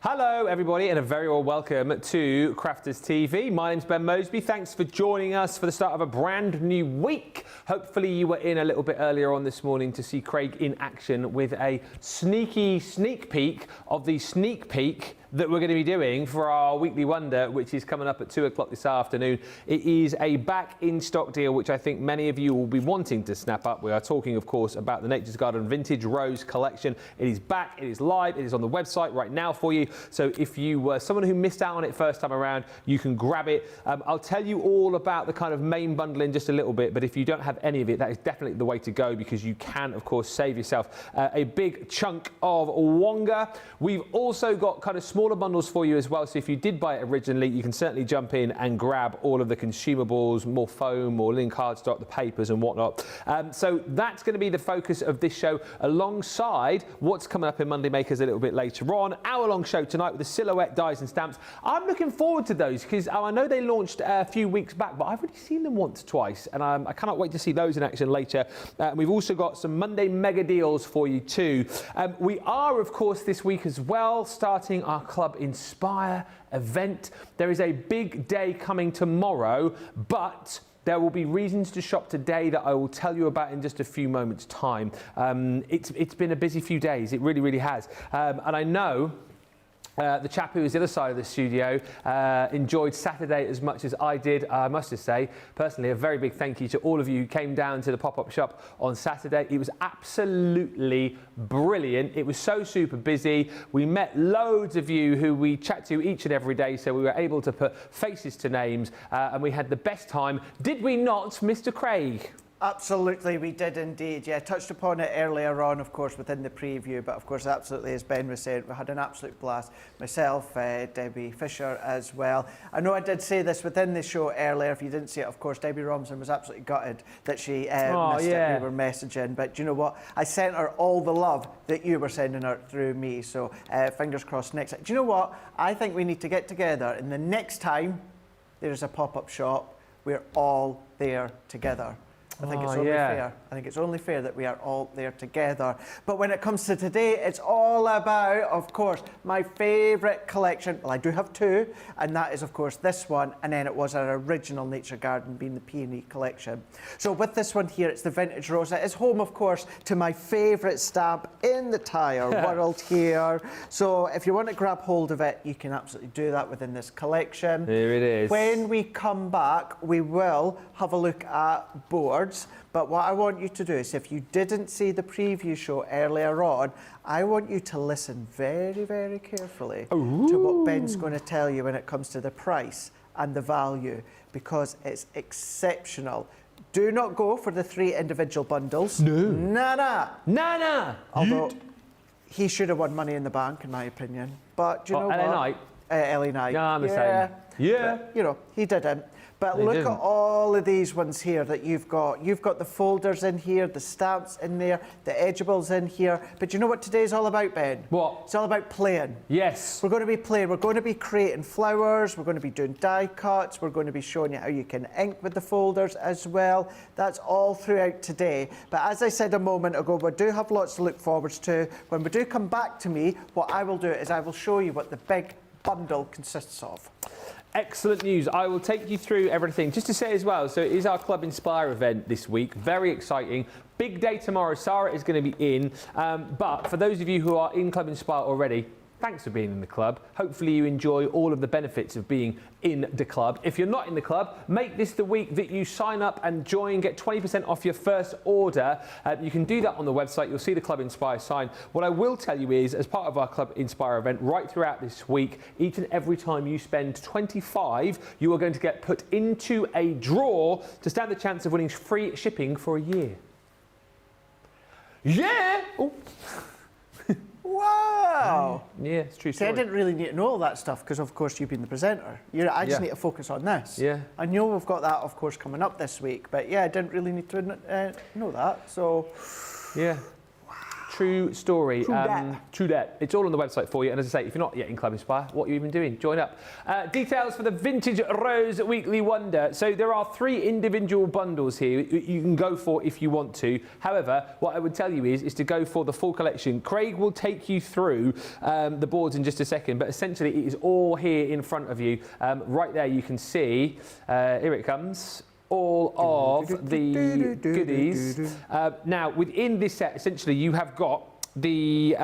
Hello everybody and a very warm welcome to Crafters TV. My name's Ben Moseby. Thanks for joining us for the start of a brand new week. Hopefully you were in a little bit earlier on this morning to see Craig in action with a sneaky sneak peek of the sneak peek that we're going to be doing for our weekly wonder, which is coming up at 2 o'clock this afternoon. It is a back in stock deal, which I think many of you will be wanting to snap up. We are talking, of course, about the Nature's Garden Vintage Rose collection. It is back, it is live, it is on the website right now for you. So if you were someone who missed out on it first time around, you can grab it. I'll tell you all about the kind of main bundle in just a little bit, but if you don't have any of it, that is definitely the way to go, because you can, of course, save yourself a big chunk of wonga. We've also got kind of smaller bundles for you as well, so if you did buy it originally, you can certainly jump in and grab all of the consumables, more foam, more linen cardstock, the papers and whatnot. So that's going to be the focus of this show, alongside what's coming up in Monday Makers a little bit later on. Hour-long show tonight with the silhouette dies and stamps. I'm looking forward to those because I know they launched a few weeks back, but I've already seen them once, twice, and I cannot wait to see those in action later. We've also got some Monday mega deals for you too. We are, of course, this week as well starting our Club Inspire event. There is a big day coming tomorrow, but there will be reasons to shop today that I will tell you about in just a few moments' time. It's been a busy few days, it really, really has. And I know the chap who was the other side of the studio enjoyed Saturday as much as I did. I must just say, personally, a very big thank you to all of you who came down to the pop-up shop on Saturday. It was absolutely brilliant. It was so super busy. We met loads of you who we chat to each and every day, so we were able to put faces to names, and we had the best time. Did we not, Mr. Craig? Absolutely, we did indeed. Yeah, touched upon it earlier on, of course, within the preview, but of course, absolutely, as Ben was saying, we had an absolute blast. Myself, Debbie Fisher as well. I know I did say this within the show earlier. If you didn't see it, of course, Debbie Robinson was absolutely gutted that she missed it. We were messaging, but you know what? I sent her all the love that you were sending her through me, so fingers crossed next time. Do you know what? I think we need to get together, and the next time there's a pop-up shop, we're all there together. I think it's only fair. I think it's only fair that we are all there together. But when it comes to today, it's all about, of course, my favourite collection. Well, I do have two, and that is, of course, this one, and then it was our original Nature Garden, being the Peony collection. So with this one here, it's the Vintage Rose. It is home, of course, to my favourite stamp in the entire world here. So if you want to grab hold of it, you can absolutely do that within this collection. Here it is. When we come back, we will have a look at boards. But what I want you to do is, if you didn't see the preview show earlier on, I want you to listen very, very carefully to what Ben's going to tell you when it comes to the price and the value, because it's exceptional. Do not go for the 3 individual bundles. No. Nana. Although he should have won Money in the Bank, in my opinion. But do you know what? LA Knight. No, I'm the same. Yeah. But, you know, he didn't. But look at all of these ones here that you've got. You've got the folders in here, the stamps in there, the edgeables in here. But you know what today's all about, Ben? What? It's all about playing. Yes. We're going to be playing. We're going to be creating flowers. We're going to be doing die cuts. We're going to be showing you how you can ink with the folders as well. That's all throughout today. But as I said a moment ago, we do have lots to look forwards to. When we do come back to me, what I will do is I will show you what the big bundle consists of. Excellent news. I will take you through everything. Just to say as well, so it is our Club Inspire event this week. Very exciting. Big day tomorrow. Sarah is going to be in. But for those of you who are in Club Inspire already, thanks for being in the club. Hopefully you enjoy all of the benefits of being in the club. If you're not in the club, make this the week that you sign up and join, get 20% off your first order. You can do that on the website. You'll see the Club Inspire sign. What I will tell you is, as part of our Club Inspire event right throughout this week, each and every time you spend 25, you are going to get put into a draw to stand the chance of winning free shipping for a year. Yeah! Oh. Wow! Yeah, it's true story. See, I didn't really need to know all that stuff because, of course, you've been the presenter. I just need to focus on this. Yeah. I know we've got that, of course, coming up this week, but yeah, I didn't really need to know that, so... Yeah. True story. True that. True that. It's all on the website for you. And as I say, if you're not yet in Club Inspire, what are you even doing? Join up. Details for the Vintage Rose Weekly Wonder. So there are 3 individual bundles here you can go for if you want to. However, what I would tell you is to go for the full collection. Craig will take you through the boards in just a second, but essentially it is all here in front of you. Right there you can see, here it comes, all of the goodies. Now, within this set, essentially, you have got the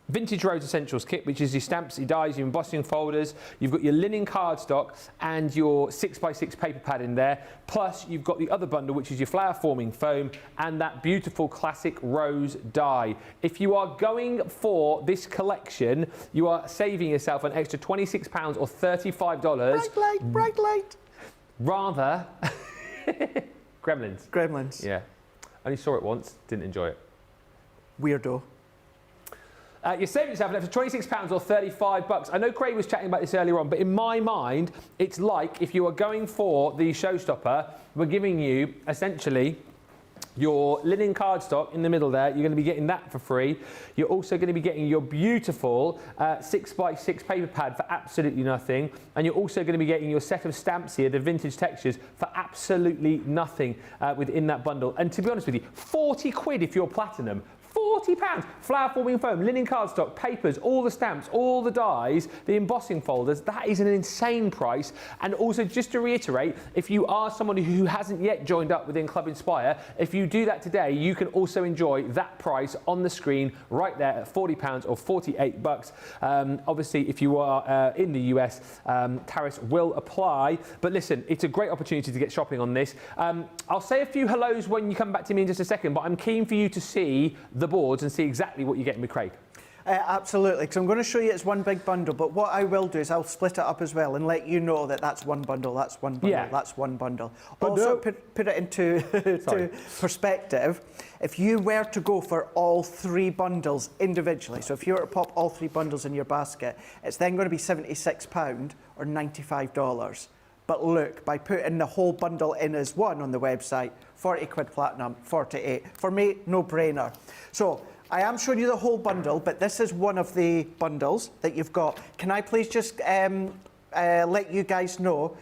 Vintage Rose Essentials kit, which is your stamps, your dies, your embossing folders. You've got your linen cardstock and your 6x6 paper pad in there. Plus, you've got the other bundle, which is your flower forming foam and that beautiful classic rose die. If you are going for this collection, you are saving yourself an extra £26 or $35. Bright light. Rather, Gremlins. Gremlins. Yeah. Only saw it once, didn't enjoy it. Weirdo. You're saving yourself an extra £26 or $35. I know Craig was chatting about this earlier on, but in my mind, it's like if you are going for the showstopper, we're giving you essentially your linen cardstock in the middle there. You're going to be getting that for free. You're also going to be getting your beautiful 6x6 paper pad for absolutely nothing. And you're also going to be getting your set of stamps here, the vintage textures, for absolutely nothing within that bundle. And to be honest with you, 40 quid if you're platinum. £40. Flower forming foam, linen cardstock, papers, all the stamps, all the dies, the embossing folders. That is an insane price. And also, just to reiterate, if you are somebody who hasn't yet joined up within Club Inspire, if you do that today, you can also enjoy that price on the screen right there at £40 or $48. Obviously, if you are in the US, tariffs will apply. But listen, it's a great opportunity to get shopping on this. I'll say a few hellos when you come back to me in just a second, but I'm keen for you to see the boards and see exactly what you're getting with Craig. Absolutely, because I'm going to show you it's one big bundle, but what I will do is I'll split it up as well and let you know that that's one bundle, that's one bundle, that's one bundle. Also, put it into to perspective. If you were to go for all 3 bundles individually, so if you were to pop all 3 bundles in your basket, it's then going to be £76 or $95. But look, by putting the whole bundle in as one on the website, 40 quid platinum, 48. For me, no brainer. So I am showing you the whole bundle, but this is one of the bundles that you've got. Can I please just let you guys know,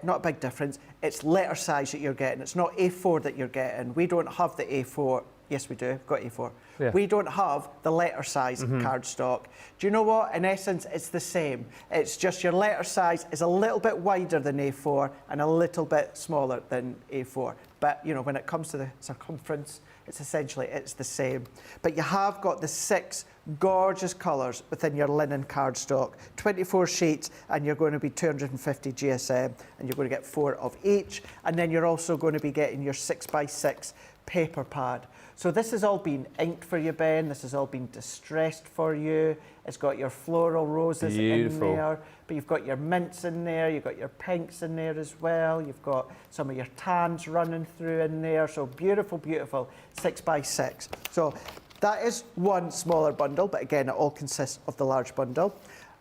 not a big difference, it's letter size that you're getting. It's not A4 that you're getting. We don't have the A4. Yes, we do. We've got A4. Yeah. We don't have the letter size cardstock. Do you know what? In essence, it's the same. It's just your letter size is a little bit wider than A4 and a little bit smaller than A4. But, you know, when it comes to the circumference, it's the same. But you have got the 6 gorgeous colours within your linen cardstock. 24 sheets, and you're going to be 250 GSM, and you're going to get 4 of each. And then you're also going to be getting your 6x6 paper pad. So this has all been inked for you, Ben. This has all been distressed for you. It's got your floral roses in there, but you've got your mints in there, you've got your pinks in there as well. You've got some of your tans running through in there. So beautiful, beautiful 6x6. So that is one smaller bundle, but again, it all consists of the large bundle.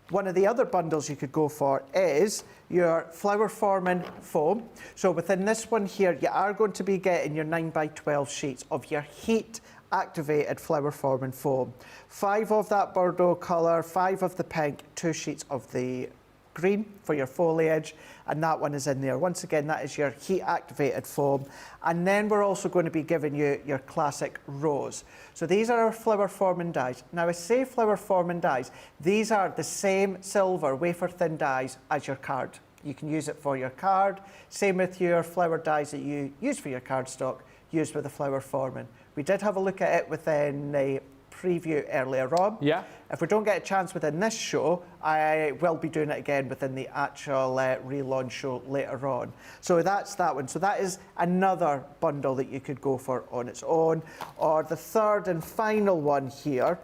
One of the other bundles you could go for is your flower forming foam. So within this one here, you are going to be getting your 9x12 sheets of your heat activated flower forming foam. 5 of that Bordeaux colour, 5 of the pink, 2 sheets of the green for your foliage, and that one is in there. Once again, that is your heat activated foam. And then we're also going to be giving you your classic rose. So these are our flower forming dies. Now I say flower forming dies, these are the same silver wafer thin dies as your card. You can use it for your card. Same with your flower dies that you use for your cardstock, used with the flower forming. We did have a look at it within the preview earlier on. Yeah. If we don't get a chance within this show, I will be doing it again within the actual relaunch show later on. So that's that one. So that is another bundle that you could go for on its own. Or the third and final one here,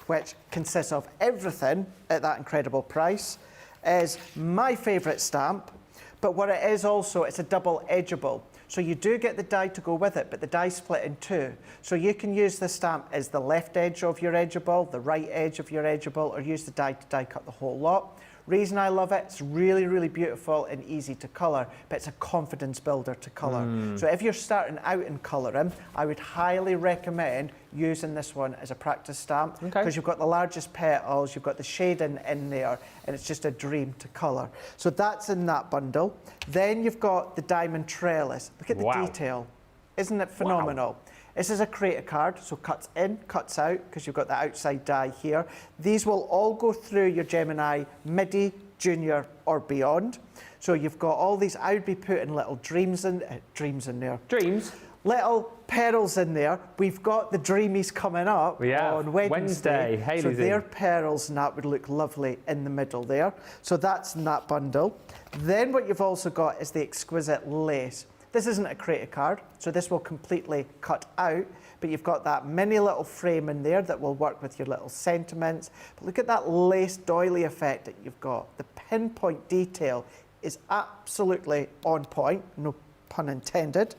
which consists of everything at that incredible price, is my favourite stamp. But what it is also, it's a double edgeable. So you do get the die to go with it, but the die split in 2. So you can use the stamp as the left edge of your edgeable, the right edge of your edgeable, or use the die to die cut the whole lot. Reason I love it, it's really, really beautiful and easy to colour, but it's a confidence builder to colour. So if you're starting out in colouring, I would highly recommend using this one as a practice stamp, because you've got the largest petals, you've got the shading in there, and it's just a dream to colour. So that's in that bundle. Then you've got the diamond trellis. Look at the detail. Isn't it phenomenal? This is a creator card, so cuts in, cuts out, because you've got the outside die here. These will all go through your Gemini MIDI, Junior or beyond. So you've got all these, I would be putting little dreams in there. Dreams? Little pearls in there. We've got the Dreamies coming up on Wednesday. Hayley's so their pearls and that would look lovely in the middle there. So that's in that bundle. Then what you've also got is the exquisite lace. This isn't a creator card, so this will completely cut out, but you've got that mini little frame in there that will work with your little sentiments. But look at that lace doily effect that you've got. The pinpoint detail is absolutely on point, no pun intended.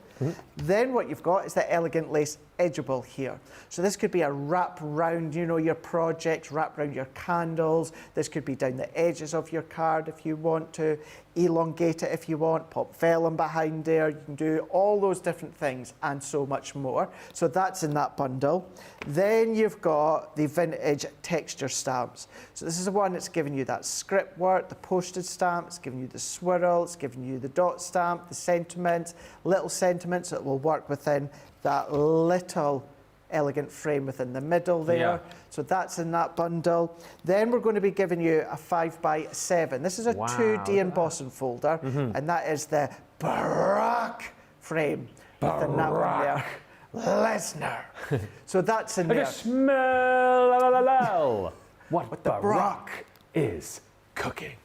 Then what you've got is the elegant lace edgeable here. So this could be a wrap round, you know, your projects, wrap around your candles. This could be down the edges of your card if you want to, elongate it if you want, pop vellum behind there. You can do all those different things and so much more. So that's in that bundle. Then you've got the vintage texture stamps. So this is the one that's giving you that script work, the postage stamp, it's giving you the swirl, it's giving you the dot stamp, the sentiments, little sentiments that will work within that little elegant frame within the middle there. So that's in that bundle. Then we're going to be giving you a 5x7. This is a 2D embossing folder, and that is the Barack frame within that one there. Lesnar. So that's in there. Smell what the Barack is cooking.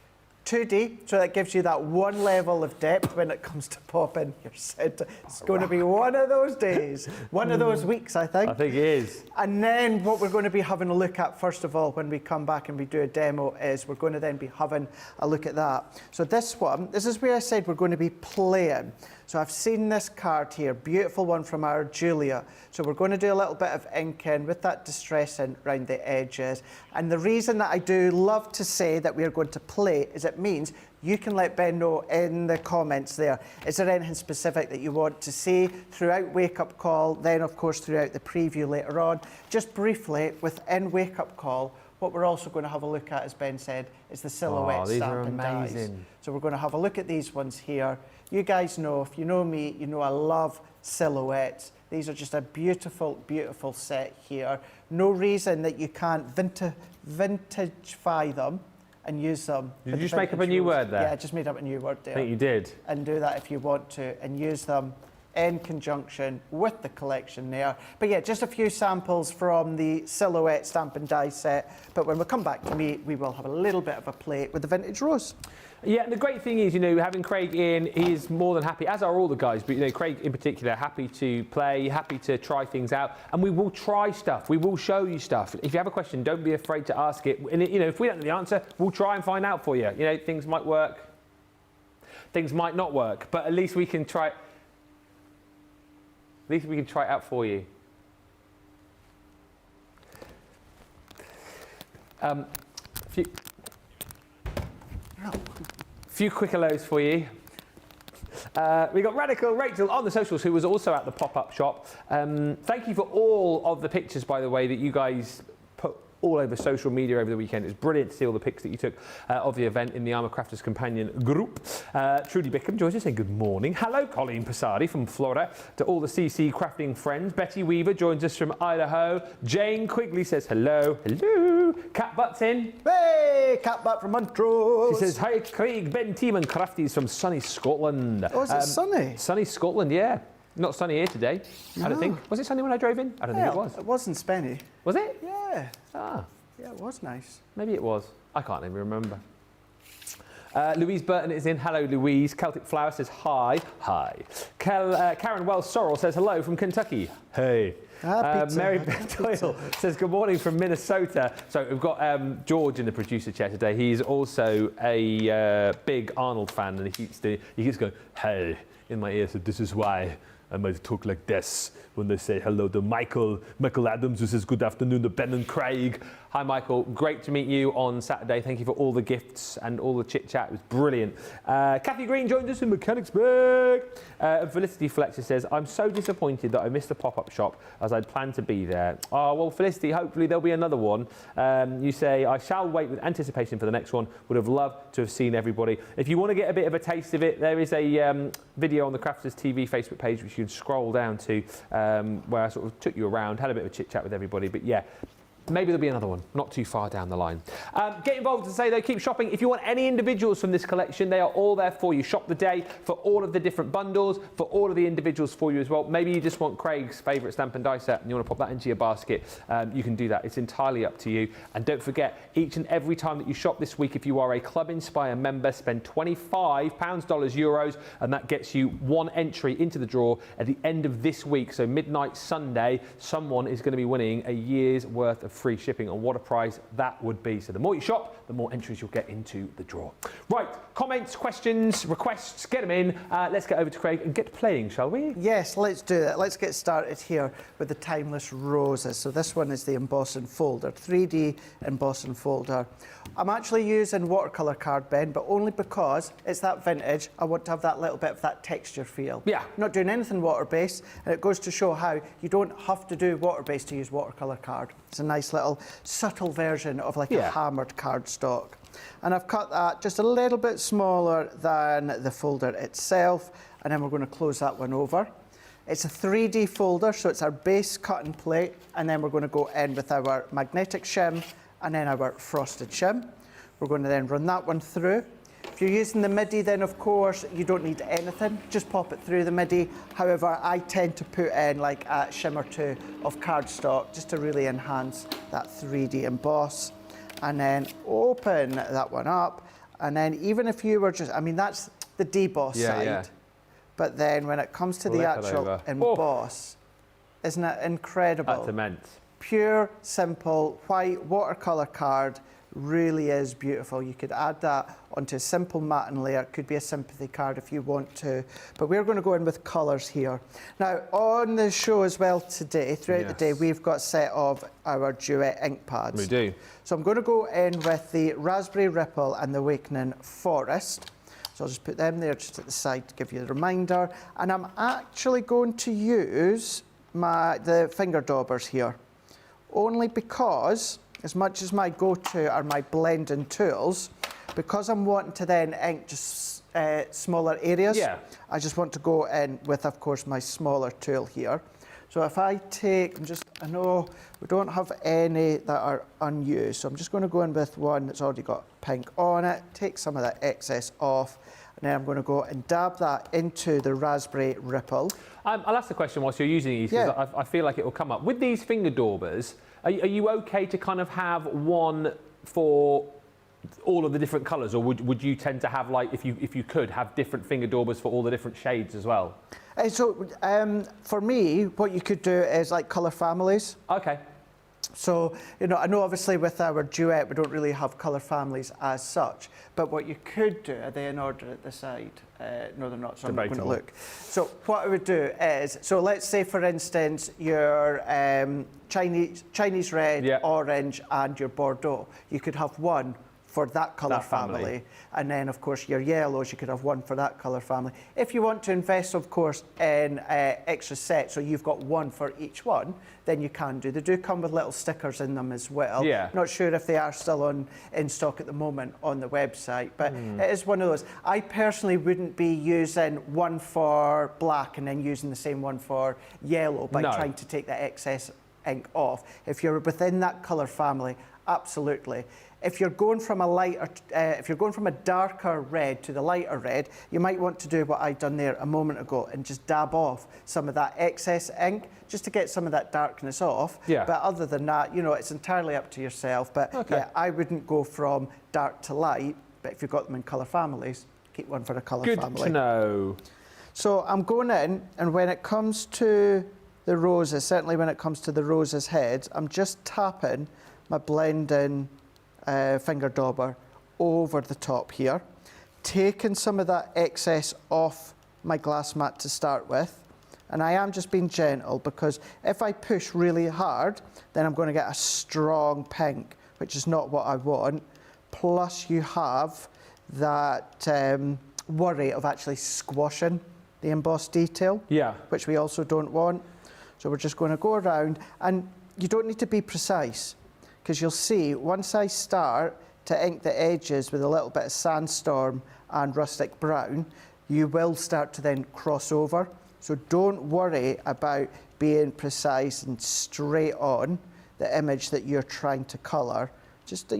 2D, so that gives you that one level of depth when it comes to popping your center. It's going to be one of those days, one of those weeks, I think. I think it is. And then what we're going to be having a look at, first of all, when we come back and we do a demo, is we're going to then be having a look at that. So this one, this is where I said we're going to be playing. So I've seen this card here, beautiful one from our Julia. So we're going to do a little bit of inking with that distressing around the edges. And the reason that I do love to say that we're going to play is it means you can let Ben know in the comments there, is there anything specific that you want to see throughout Wake Up Call, then of course throughout the preview later on. Just briefly, within Wake Up Call, what we're also going to have a look at, as Ben said, is the silhouette stamp and dies. So we're going to have a look at these ones here. You guys know, if you know me, you know I love silhouettes. These are just a beautiful, beautiful set here. No reason that you can't vintagify them and use them. Did you just make up a new word there? Yeah, I just made up a new word there. I think you did. And do that if you want to, and use them in conjunction with the collection there. But yeah, just a few samples from the silhouette stamp and die set. But when we come back to me, we will have a little bit of a play with the vintage rose. Yeah, and the great thing is, you know, having Craig in, he's more than happy, as are all the guys, but, you know, Craig in particular, happy to play, happy to try things out, and we will try stuff. We will show you stuff. If you have a question, don't be afraid to ask it. And, you know, if we don't know the answer, we'll try and find out for you. You know, things might work, things might not work, but at least we can try. At least we can try it out for you. Few quick hellos for you. We got Radical Rachel on the socials, who was also at the pop-up shop. Thank you for all of the pictures, by the way, that you guys put all over social media over the weekend. It's brilliant to see all the pics that you took of the event in the Armour Crafters Companion group. Trudy Bickham joins us saying good morning. Hello, Colleen Passardi from Florida. To all the CC crafting friends. Betty Weaver joins us from Idaho. Jane Quigley says hello. Hello. Cat Butt's in. Hey, Cat Butt from Montrose. She says, hi, Craig, Ben Team and Crafties from sunny Scotland. Oh, is it sunny? Sunny Scotland, yeah. Not sunny here today. I don't think. Was it sunny when I drove in? I don't think it was. It wasn't Spenny. Was it? Yeah. Ah. Yeah, it was nice. Maybe it was. I can't even remember. Louise Burton is in. Hello, Louise. Celtic Flower says hi. Hi. Karen Wells Sorrell says hello from Kentucky. Hey. Mary Beth Doyle says good morning from Minnesota. So we've got George in the producer chair today. He's also a big Arnold fan, and he keeps going, hey, in my ear. So this is why I might talk like this when they say hello to Michael Adams, who says good afternoon to Ben and Craig. Hi, Michael. Great to meet you on Saturday. Thank you for all the gifts and all the chit-chat. It was brilliant. Kathy Green joined us in Mechanicsburg. Felicity Fletcher says, I'm so disappointed that I missed the pop-up shop as I'd planned to be there. Oh, well, Felicity, hopefully there'll be another one. You say, I shall wait with anticipation for the next one. Would have loved to have seen everybody. If you want to get a bit of a taste of it, there is a video on the Crafters TV Facebook page which you can scroll down to where I sort of took you around, had a bit of a chit-chat with everybody. But yeah, maybe there'll be another one, not too far down the line. Get involved to say though, keep shopping. If you want any individuals from this collection, they are all there for you. Shop the day for all of the different bundles, for all of the individuals for you as well. Maybe you just want Craig's favourite stamp and die set and you want to pop that into your basket. You can do that. It's entirely up to you. And don't forget, each and every time that you shop this week, if you are a Club Inspire member, spend £25, dollars, euros, and that gets you one entry into the draw at the end of this week. So midnight Sunday, someone is going to be winning a year's worth of free shipping, and what a prize that would be. So the more you shop, the more entries you'll get into the draw. Right, comments, questions, requests, get them in. Let's get over to Craig and get playing, shall we? Yes, let's do that. Let's get started here with the Timeless Roses. So this one is the embossing folder, 3D embossing folder. I'm actually using watercolour card, Ben, but only because it's that vintage. I want to have that little bit of that texture feel. Yeah. Not doing anything water-based, and it goes to show how you don't have to do water-based to use watercolour card. It's a nice little subtle version of like a hammered cardstock. And I've cut that just a little bit smaller than the folder itself, and then we're going to close that one over. It's a 3D folder, so it's our base cutting plate, and then we're going to go in with our magnetic shim and then our frosted shim. We're going to then run that one through. If you're using the MIDI, then of course you don't need anything, just pop it through the MIDI. However, I tend to put in like a shim or two of cardstock just to really enhance that 3D emboss. And then open that one up, and then even if you were just, I mean that's the deboss side, but then when it comes to the actual emboss, isn't it incredible? That's immense. Pure, simple, white watercolour card, really is beautiful. You could add that onto a simple matte layer. It could be a sympathy card if you want to, but we're going to go in with colours here. Now on the show as well today, throughout the day, we've got a set of our Duet ink pads. We do. So I'm going to go in with the Raspberry Ripple and the Awakening Forest. So I'll just put them there just at the side to give you a reminder. And I'm actually going to use the finger daubers here, only because as much as my go-to are my blending tools, because I'm wanting to then ink just smaller areas, I just want to go in with, of course, my smaller tool here. So if I take, I know we don't have any that are unused, so I'm just going to go in with one that's already got pink on it, take some of that excess off, and then I'm going to go and dab that into the Raspberry Ripple. I'll ask the question whilst you're using these, because I feel like it will come up. With these finger daubers, are you okay to kind of have one for all of the different colours, or would you tend to have, like, if you could, have different finger daubers for all the different shades as well? So for me, what you could do is like colour families. Okay. So, you know, I know obviously with our Duet we don't really have colour families as such, but what you could do, are they in order at the side? No, they're not, so I'm not going to look. So what I would do is, so let's say for instance your Chinese red, orange and your Bordeaux. You could have one for that colour family. And then of course your yellows, you could have one for that colour family. If you want to invest of course in extra sets, so you've got one for each one, then you can do. They do come with little stickers in them as well. Not sure if they are still in stock at the moment on the website, but it is one of those. I personally wouldn't be using one for black and then using the same one for yellow by trying to take the excess ink off. If you're within that colour family, absolutely. If you're going from a darker red to the lighter red, you might want to do what I've done there a moment ago and just dab off some of that excess ink just to get some of that darkness off. But other than that, you know, it's entirely up to yourself. But yeah, I wouldn't go from dark to light, but if you've got them in colour families, keep one for the colour family. Good to know. So I'm going in, and when it comes to the roses, certainly when it comes to the roses heads, I'm just tapping my blending finger dauber over the top here, taking some of that excess off my glass mat to start with, and I am just being gentle because if I push really hard, then I'm going to get a strong pink which is not what I want. Plus you have that worry of actually squashing the embossed detail, which we also don't want. So we're just going to go around, and you don't need to be precise, because you'll see once I start to ink the edges with a little bit of sandstorm and rustic brown, you will start to then cross over. So don't worry about being precise and straight on the image that you're trying to colour. Just,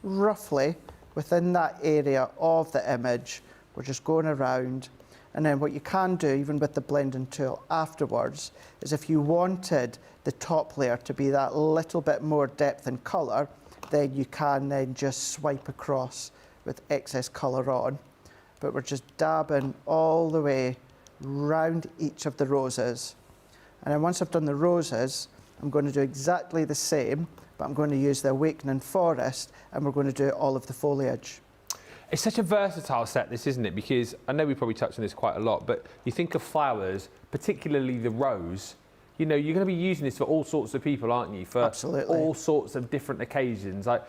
roughly within that area of the image, we're just going around. And then what you can do, even with the blending tool afterwards, is if you wanted the top layer to be that little bit more depth and colour, then you can then just swipe across with excess colour on. But we're just dabbing all the way round each of the roses. And then once I've done the roses, I'm going to do exactly the same, but I'm going to use the Awakening Forest, and we're going to do all of the foliage. It's such a versatile set, this, isn't it? Because I know we probably touched on this quite a lot, but you think of flowers, particularly the rose, you're going to be using this for all sorts of people, aren't you? For Absolutely. all sorts of different occasions. Like,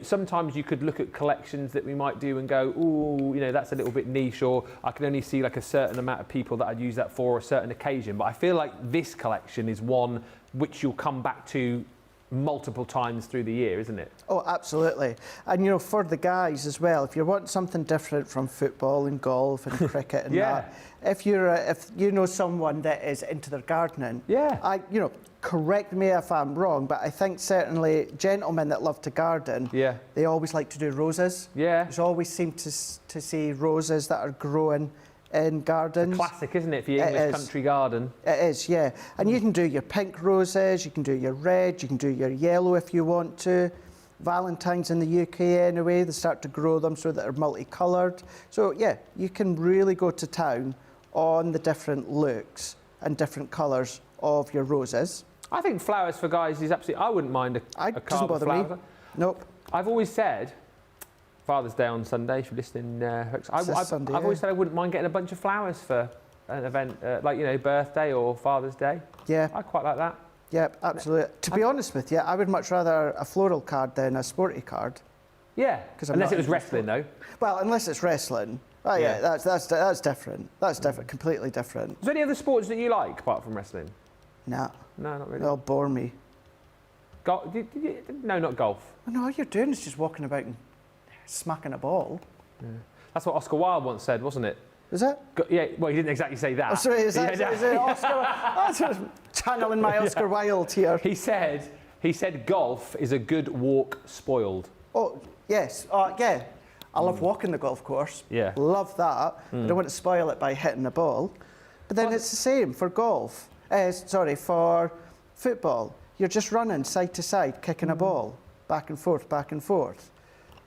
sometimes you could look at collections that we might do and go, ooh, that's a little bit niche, or I can only see like a certain amount of people that I'd use that for a certain occasion. But I feel like this collection is one which you'll come back to multiple times through the year, isn't it? Oh, absolutely. And for the guys as well, if you want something different from football and golf and cricket and that, if you know someone that is into their gardening, correct me if I'm wrong, but I think certainly gentlemen that love to garden, they always like to do roses. There's always seem to see roses that are growing in gardens. Classic, isn't it, for your English country garden? It is, yeah. And you can do your pink roses, you can do your red, you can do your yellow if you want to. Valentine's in the UK anyway, they start to grow them so that they're multicoloured. So yeah, you can really go to town on the different looks and different colours of your roses. I think flowers for guys is absolutely... I wouldn't mind a card of flowers. Me. Nope. I've always said... Father's Day on Sunday, if you're listening. I've always said I wouldn't mind getting a bunch of flowers for an event, birthday or Father's Day. Yeah. I quite like that. Yeah, absolutely. To be honest with you, I would much rather a floral card than a sporty card. Yeah, unless it was wrestling, though. Well, unless it's wrestling. Oh, yeah, that's different. That's different, completely different. Is there any other sports that you like, apart from wrestling? No. No, not really. They'll bore me. No, not golf. No, all you're doing is just walking about and smacking a ball. Yeah. That's what Oscar Wilde once said, wasn't it? Is it? Yeah, well, he didn't exactly say that. Oh, sorry, is it Oscar? I'm channeling my Oscar Wilde here. He said golf is a good walk spoiled. Oh, yes. Yeah. I love walking the golf course. Yeah. Love that. I don't want to spoil it by hitting the ball. But then it's the same for golf. For football. You're just running side to side, kicking a ball, back and forth, back and forth.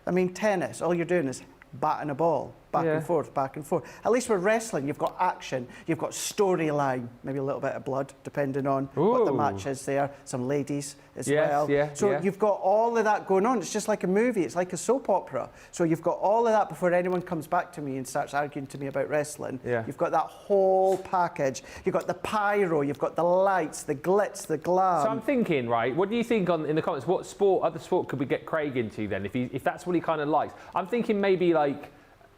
I mean, tennis, all you're doing is batting a ball, back and forth, back and forth. At least with wrestling, you've got action, you've got storyline, maybe a little bit of blood, depending on what the match is there. Some ladies as well. So you've got all of that going on. It's just like a movie. It's like a soap opera. So you've got all of that before anyone comes back to me and starts arguing to me about wrestling. You've got that whole package. You've got the pyro, you've got the lights, the glitz, the glam. So I'm thinking, right, what do you think in the comments? What other sport could we get Craig into then, if that's what he kind of likes? I'm thinking maybe like,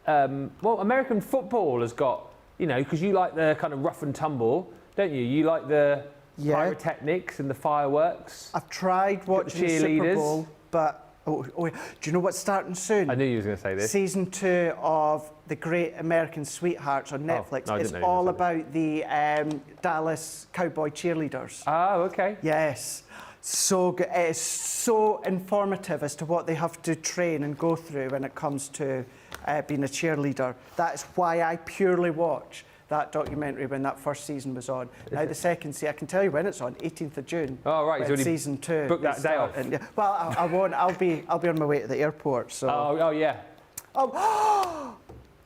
American football has got, because you like the kind of rough and tumble, don't you? You like the pyrotechnics and the fireworks. I've tried watching the Super Bowl, but do you know what's starting soon? I knew you was going to say this. Season 2 of The Great American Sweethearts on Netflix. No, it's all about the Dallas Cowboy cheerleaders. Oh, okay. Yes. So good. It is so informative as to what they have to train and go through when it comes to being a cheerleader. That's why I purely watch that documentary when that first season was on. Now the second season, I can tell you when it's on, 18th of June. Oh right, so season 2. Book that day off. Well, I won't. I'll be on my way to the airport. So. Oh yeah. Oh,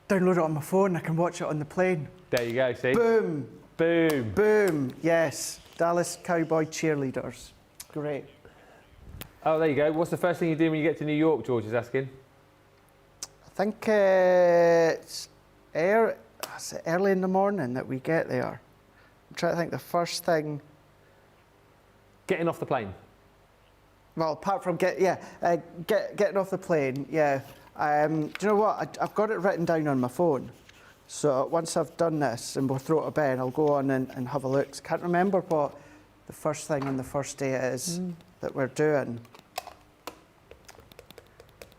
download it on my phone. I can watch it on the plane. There you go. See. Boom. Boom. Boom. Yes. Dallas Cowboy cheerleaders. Great. Oh, there you go. What's the first thing you do when you get to New York? George is asking. I think it's early in the morning that we get there. I'm trying to think the first thing. Getting off the plane. Well, apart from getting off the plane, yeah. Do you know what? I've got it written down on my phone. So once I've done this and we'll throw it to bed, I'll go on and have a look. Can't remember what the first thing on the first day is that we're doing.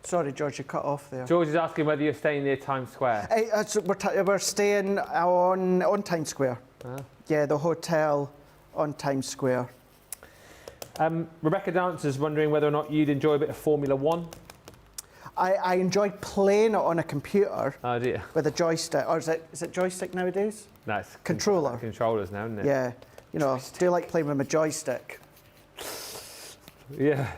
Sorry, George, you cut off there. George is asking whether you're staying near Times Square. So we're staying on Times Square. Ah. Yeah, the hotel on Times Square. Rebecca Dancer's wondering whether or not you'd enjoy a bit of Formula One. I enjoy playing it on a computer Oh dear. with a joystick. Or is it joystick nowadays? No, it's Controller. Controllers now, isn't it? Yeah. You know, do you like playing with my joystick? Yeah.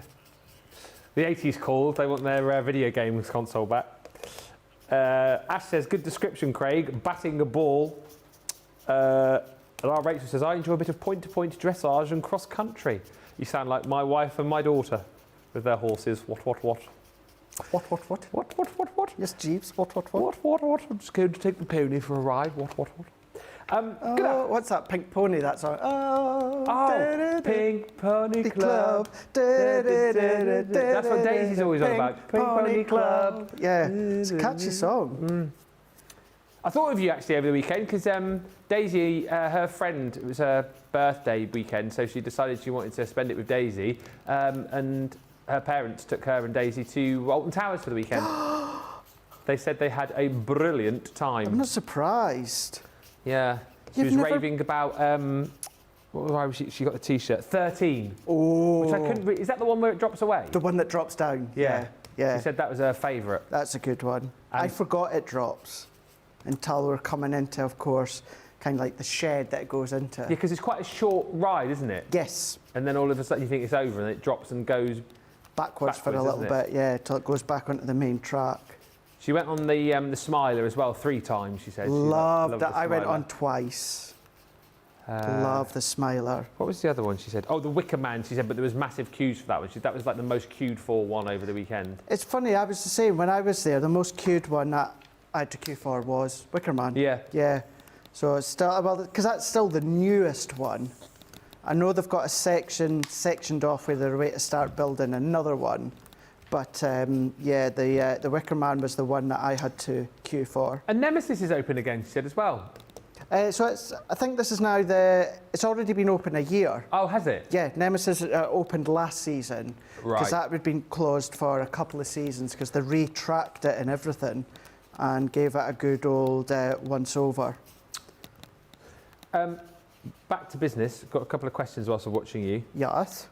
The 80s called. They want their video games console back. Ash says, good description, Craig. Batting a ball. And our Rachel says, I enjoy a bit of point-to-point dressage and cross-country. You sound like my wife and my daughter with their horses. What? What? What? Yes, Jeeves. What? What? I'm just going to take the pony for a ride. What? What's that pink pony that's on? Oh, Pink Pony Club. That's what Daisy's always on about. Pink Pony Club. Yeah, it's a catchy song. I thought of you actually over the weekend because Daisy, her friend, it was her birthday weekend, so she decided she wanted to spend it with Daisy, and her parents took her and Daisy to Alton Towers for the weekend. They said they had a brilliant time. I'm not surprised. Yeah, she was raving about. Why was she got the T-shirt? 13. Oh, Which I couldn't. Is that the one where it drops away? the one that drops down. Yeah. She said that was her favourite. That's a good one. I forgot it drops until we're coming into, of course, kind of like the shed that it goes into. Yeah, because it's quite a short ride, isn't it? Yes. And then all of a sudden you think it's over and it drops and goes Backwards for a little bit, yeah, till it goes back onto the main track. She went on the Smiler as well 3 times, she said. Loved that. I went on twice. Love the Smiler. What was the other one she said? Oh, the Wicker Man, she said, but there was massive queues for that one. That was like the most queued for one over the weekend. It's funny, I was the same. When I was there, the most queued one that I had to queue for was Wicker Man. Yeah. Yeah. So it's still, well, because that's still the newest one. I know they've got a sectioned off where they're way to start building another one. But yeah, the Wicker Man was the one that I had to queue for. And Nemesis is open again, she said as well. So I think this is now it's already been open a year. Oh, has it? Yeah, Nemesis opened last season. Right. Because that had been closed for a couple of seasons because they retracked it and everything and gave it a good old once over. Back to business. Got a couple of questions whilst I'm watching you. Yes.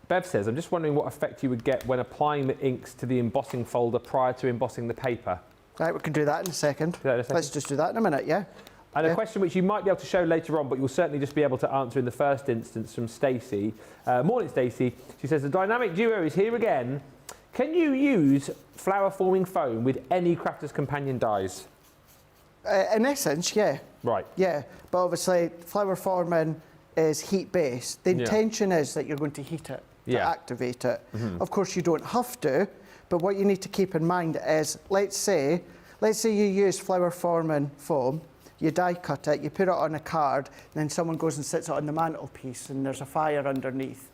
Bev says, I'm just wondering what effect you would get when applying the inks to the embossing folder prior to embossing the paper. Right, we can do that in a second. Let's just do that in a minute, yeah? And a question which you might be able to show later on, but you'll certainly just be able to answer in the first instance from Stacey. Morning, Stacey. She says, the dynamic duo is here again. Can you use flower-forming foam with any Crafter's Companion dies? In essence, yeah. Right. Yeah, but obviously flower forming is heat-based. The intention is that you're going to heat it to activate it. Mm-hmm. Of course, you don't have to, but what you need to keep in mind is, let's say you use flower forming foam, you die cut it, you put it on a card, and then someone goes and sits it on the mantelpiece and there's a fire underneath,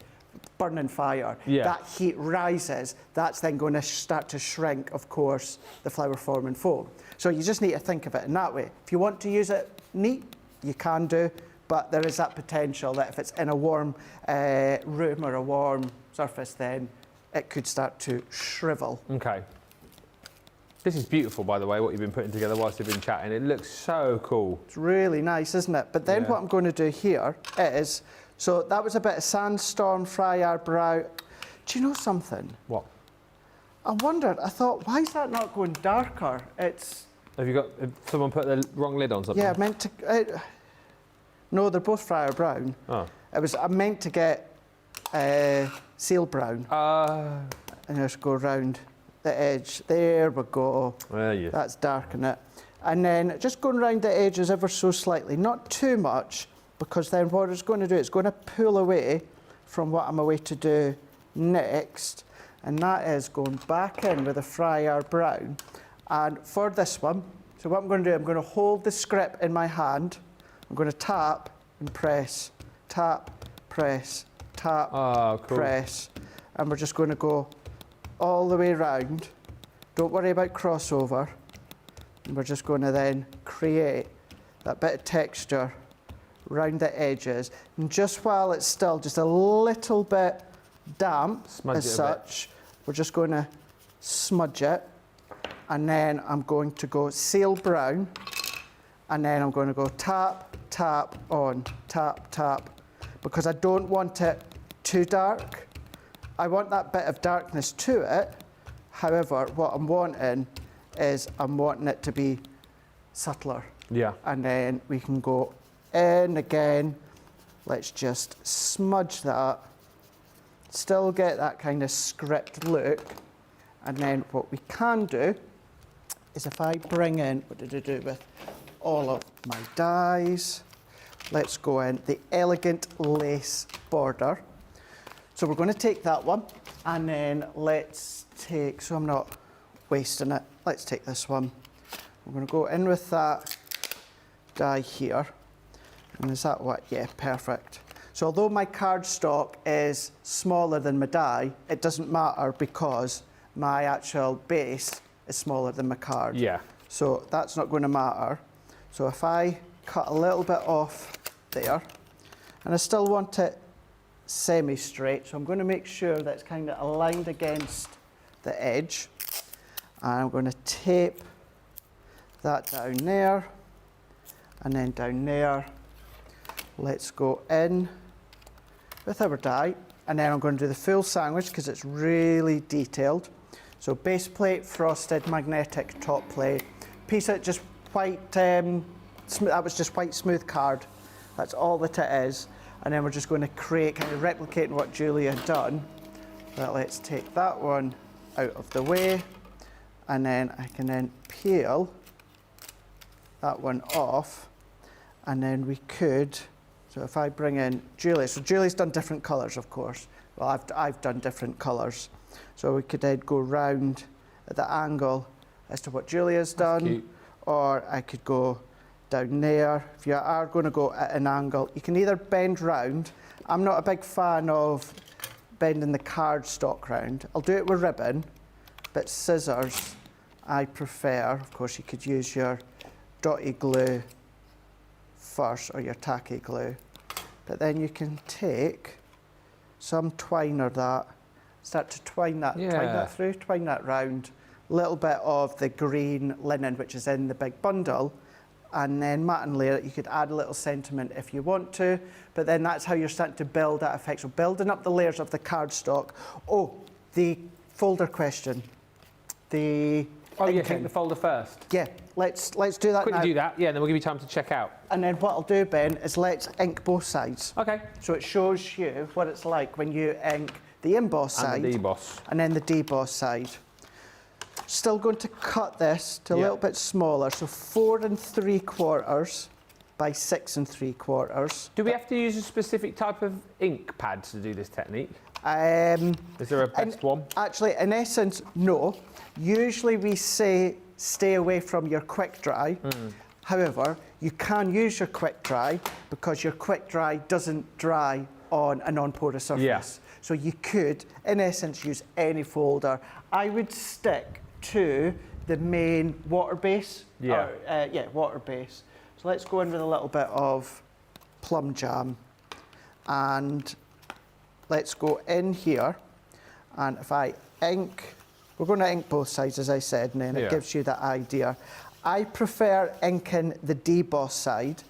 burning fire. Yeah. That heat rises, that's then going to start to shrink, of course, the flower forming foam. So you just need to think of it in that way. If you want to use it neat, you can do, but there is that potential that if it's in a warm room or a warm surface, then it could start to shrivel. Okay. This is beautiful, by the way, what you've been putting together whilst you've been chatting. It looks so cool. It's really nice, isn't it? But then what I'm going to do here is, so that was a bit of Sandstorm, Friar Brow. Do you know something? What? I wondered, I thought, why is that not going darker? It's... Have you got someone put the wrong lid on something? Yeah, I meant to... no, they're both Friar Brown. Oh. I meant to get Seal Brown. And just go round the edge. There we go. Yeah. That's darken it. And then just going around the edges ever so slightly, not too much, because then what it's going to do, it's going to pull away from what I'm away to do next. And that is going back in with a Friar Brown. And for this one, so what I'm going to do, I'm going to hold the script in my hand. I'm going to tap and press, tap, press, tap, cool. press, and we're just going to go all the way around. Don't worry about crossover. And we're just going to then create that bit of texture around the edges. And just while it's still just a little bit damp as such, we're just going to smudge it. And then I'm going to go seal brown. And then I'm going to go tap, tap, on, tap, tap. Because I don't want it too dark. I want that bit of darkness to it. However, what I'm wanting is I'm wanting it to be subtler. Yeah. And then we can go in again. Let's just smudge that. Still get that kind of script look. And then what we can do is if I bring in, what did I do with all of my dies? Let's go in the elegant lace border. So we're going to take that one and then let's take, so I'm not wasting it, let's take this one. We're going to go in with that die here. And is that what? Yeah, perfect. So although my cardstock is smaller than my die, it doesn't matter because my actual base is smaller than my card. Yeah. So that's not going to matter. So if I cut a little bit off there, and I still want it semi-straight, so I'm going to make sure that it's kind of aligned against the edge. And I'm going to tape that down there, and then down there. Let's go in with our die, and then I'm going to do the full sandwich because it's really detailed. So base plate, frosted, magnetic top plate, piece of just white, that was just white smooth card. That's all that it is. And then we're just going to create, kind of replicating what Julie had done. But let's take that one out of the way. And then I can then peel that one off. And then we could, so if I bring in Julie, so Julie's done different colours, of course. Well, I've done different colours. So we could then go round at the angle as to what Julia's done. Or I could go down there. If you are going to go at an angle, you can either bend round. I'm not a big fan of bending the cardstock round. I'll do it with ribbon, but scissors I prefer. Of course, you could use your dotty glue first or your tacky glue. But then you can take some twine or that, start to twine that through, twine that round. A little bit of the green linen, which is in the big bundle, and then matte and layer it. You could add a little sentiment if you want to, but then that's how you're starting to build that effect. So building up the layers of the cardstock. Oh, the folder question. The take the folder first. Yeah, let's do that Quickly now. do that, yeah, and then we'll give you time to check out. And then what I'll do, Ben, is let's ink both sides. Okay. So it shows you what it's like when you ink the emboss side. And the deboss. And then the deboss side. Still going to cut this to a little bit smaller, so 4 3/4 by 6 3/4. Do we have to use a specific type of ink pad to do this technique? Is there a best one? Actually, in essence, no. Usually we say stay away from your quick dry. However, you can use your quick dry because your quick dry doesn't dry on a non-porous surface. Yeah. So you could, in essence, use any folder. I would stick to the main water base. Water base. So let's go in with a little bit of plum jam, and let's go in here. And if I ink, we're going to ink both sides, as I said, and then it gives you the idea. I prefer inking the deboss side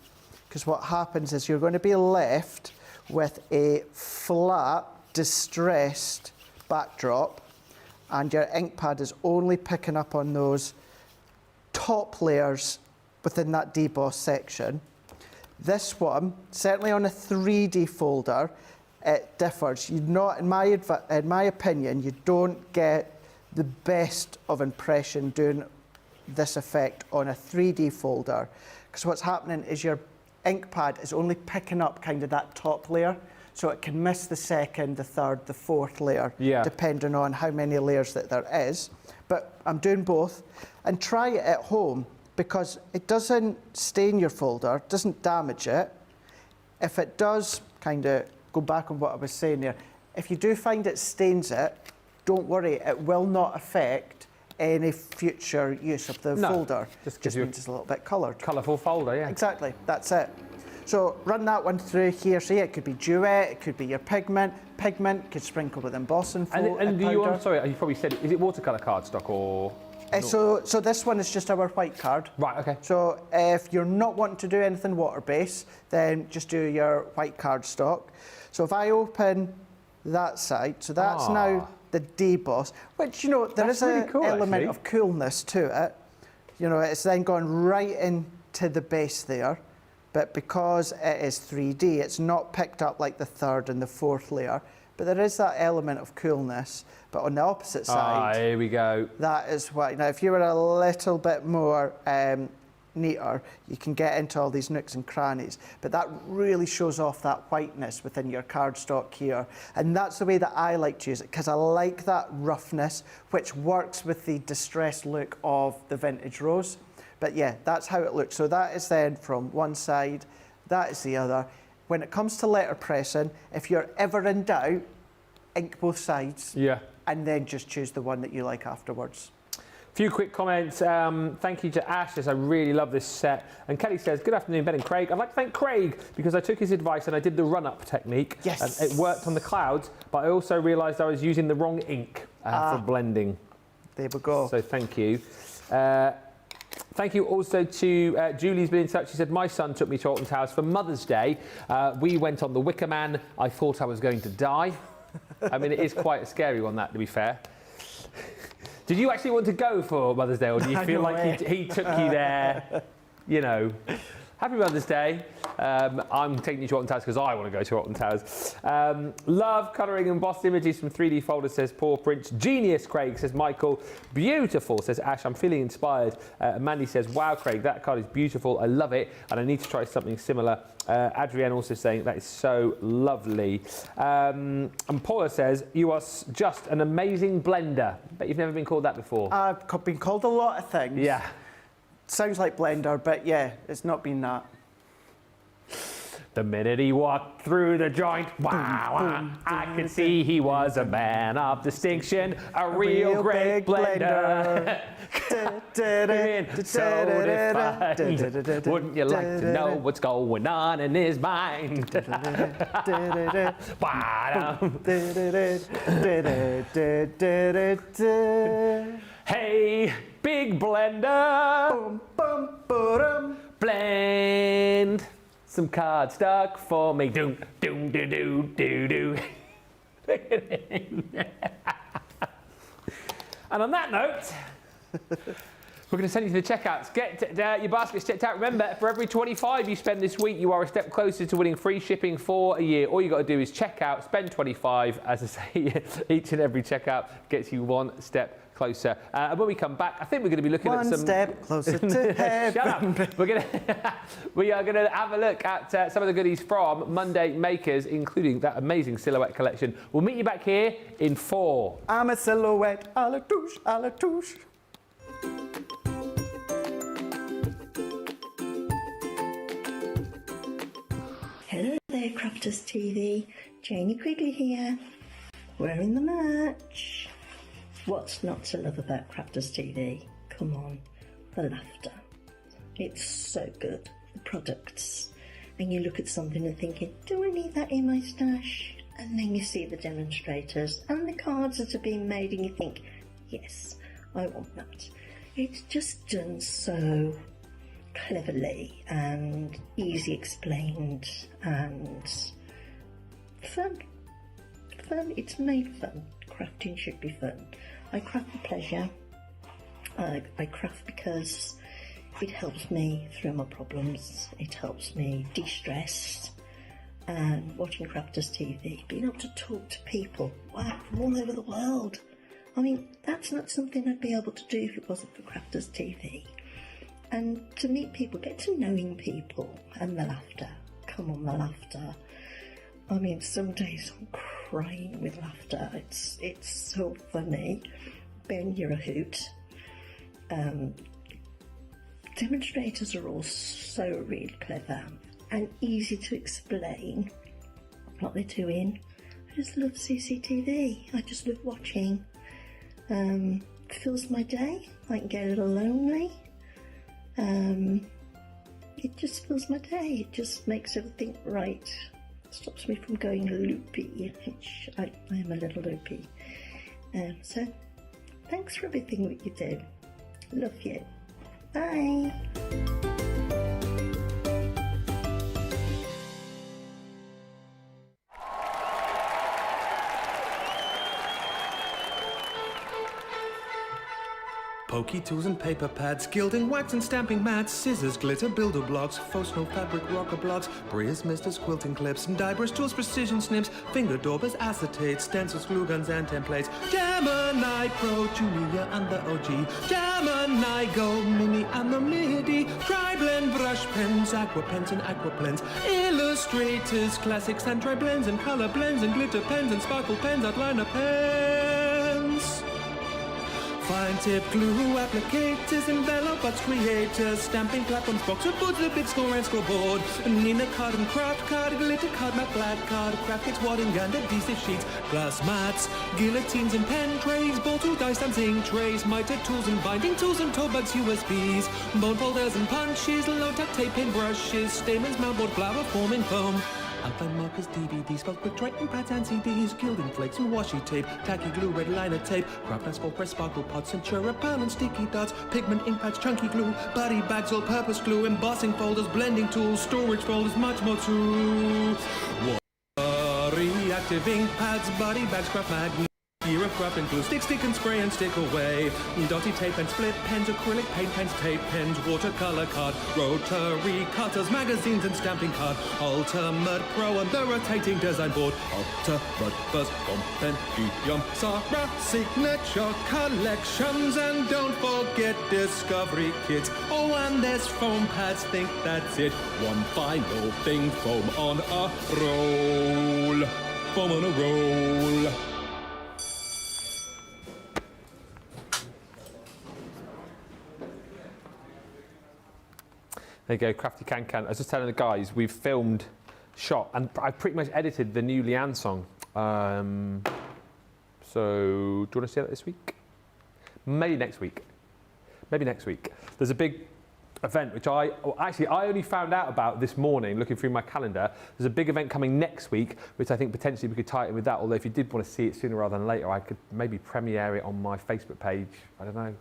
because what happens is you're going to be left with a flat, distressed backdrop, and your ink pad is only picking up on those top layers within that deboss section. This one, certainly on a 3D folder, it differs. You not, in my opinion, you don't get the best of impression doing this effect on a 3D folder, because what's happening is your ink pad is only picking up kind of that top layer. So it can miss the second, the third, the fourth layer, depending on how many layers that there is. But I'm doing both. And try it at home, because it doesn't stain your folder, doesn't damage it. If it does kind of go back on what I was saying there. If you do find it stains it, don't worry, it will not affect any future use of the folder. Just means it's a little bit coloured. Colourful folder, yeah. Exactly, that's it. So run that one through here. So yeah, it could be duet, it could be your pigment. Pigment could sprinkle with embossing And do powder. you, sorry, you probably said, is it watercolour cardstock or? So this one is just our white card. Right, okay. So if you're not wanting to do anything water-based, then just do your white cardstock. So if I open that side, so that's now the deboss, which, you know, there is really an cool, element actually. of coolness to it. You know, it's then gone right into the base there, but because it is 3D, it's not picked up like the third and the fourth layer, but there is that element of coolness. But on the opposite side, here we go. that is why. Now, if you were a little bit more neater, you can get into all these nooks and crannies, but that really shows off that whiteness within your cardstock here. And that's the way that I like to use it, because I like that roughness, which works with the distressed look of the vintage rose. But yeah, that's how it looks. So that is then from one side, that is the other. When it comes to letterpressing, if you're ever in doubt, ink both sides. Yeah. And then just choose the one that you like afterwards. Few quick comments. Thank you to Ash, as I really love this set. And Kelly says, good afternoon, Ben and Craig. I'd like to thank Craig because I took his advice and I did the run-up technique. Yes. And it worked on the clouds, but I also realised I was using the wrong ink for blending. There we go. So thank you. Thank you also to Julie's been in touch. She said, my son took me to Alton Towers for Mother's Day. We went on the Wicker Man. I thought I was going to die. I mean, it is quite a scary one, that, to be fair. Did you actually want to go for Mother's Day, or do you feel like he took you there, you know? Happy Mother's Day. I'm taking you to Alton Towers because I want to go to Alton Towers. Love colouring and embossed images from 3D folders, says Paul Prince. Genius, Craig, says Michael. Beautiful, says Ash. I'm feeling inspired. Mandy says, wow, Craig, that card is beautiful. I love it, and I need to try something similar. Adrienne also saying that is so lovely. And Paula says, you are just an amazing blender. Bet you've never been called that before. I've been called a lot of things. Yeah. Sounds like blender, but yeah, it's not been that. The minute he walked through the joint, wow, I could see he was a man of distinction, a real great blender. So defined. Wouldn't you like to know what's going on in his mind? Hey, big blender, blend some cardstock for me. Doom, doom, doo, doo, doo, doo. And on that note, we're going to send you to the checkouts. Get your baskets checked out. Remember, for every 25 you spend this week, you are a step closer to winning free shipping for a year. All you got to do is check out, spend 25. As I say, each and every checkout gets you one step closer. And when we come back, I think we're going to be looking at some... One step closer to heaven. Shut up. We are going to have a look at some of the goodies from Monday Makers, including that amazing silhouette collection. We'll meet you back here in 4. I'm a silhouette, à la touche, à la touche. Hello there, Crafters TV. Janie Quigley here. We're in the match. What's not to love about Crafters TV? Come on, the laughter. It's so good. The products. And you look at something and thinking, do I need that in my stash? And then you see the demonstrators and the cards that are being made and you think, yes, I want that. It's just done so cleverly and easy explained and fun. It's made fun. Crafting should be fun. I craft for pleasure. I craft because it helps me through my problems. It helps me de-stress. And watching Crafters TV, being able to talk to people, wow, from all over the world. I mean, that's not something I'd be able to do if it wasn't for Crafters TV. And to meet people, get to knowing people, and the laughter. Come on, the laughter. I mean, some days I'm crying with laughter. It's so funny. Ben, you're a hoot. Demonstrators are all so really clever and easy to explain. what they're doing. I just love CCTV. I just love watching. Fills my day. I can get a little lonely. It just fills my day. It just makes everything right. Stops me from going loopy, which I am a little loopy. So, thanks for everything that you do. Love you. Bye. Pokey tools and paper pads, gilding, wax and stamping mats, scissors, glitter, builder blocks, faux snow fabric, rocker blocks, Bria's misters, quilting clips, and die brush tools, precision snips, finger daubers, acetates, stencils, glue guns and templates, Gemini Pro, Julia and the OG, Gemini Go, Mini and the MIDI, tri-blend brush pens, aqua pens and aqua blends, illustrators, classics and tri-blends and color blends and glitter pens and sparkle pens, outliner pens. Fine tip glue, applicators, envelopers, creators, stamping platforms, boxer boards, the big score and scoreboard, Nina card and craft card, glitter card, matte black card, graphics, wadding and adhesive sheets, glass mats, guillotines and pen trays, ball tool, dice and zinc trays, mitre tools and binding tools and toe bags, USBs, bone folders and punches, low-tack tape and brushes, stamens, mountboard, flower forming foam, outline markers, DVDs, spelled quick writing pads and CDs, gilding flakes and washi tape, tacky glue, red liner tape, craft and full press sparkle pots, Centura pan and sticky dots, pigment ink pads, chunky glue, body bags, all-purpose glue, embossing folders, blending tools, storage folders, much more too. Reactive ink pads, body bags, craft magnet. Year of craft and glue, stick and spray and stick away. Dotty tape and split pens, acrylic paint pens, tape pens, watercolor card, rotary cutters, magazines and stamping card, Ultimate Pro and the rotating design board, Ultimate First Compendium, Sarah Signature Collections, and don't forget Discovery Kits. Oh, and there's foam pads, think that's it. One final thing, foam on a roll. Foam on a roll. There you go, Crafty Can Can. I was just telling the guys, we've filmed, shot, and I've pretty much edited the new Leanne song. So, do you want to see that this week? Maybe next week. Maybe next week. There's a big event, which I only found out about this morning, looking through my calendar. There's a big event coming next week, which I think potentially we could tie it with that, although if you did want to see it sooner rather than later, I could maybe premiere it on my Facebook page. I don't know.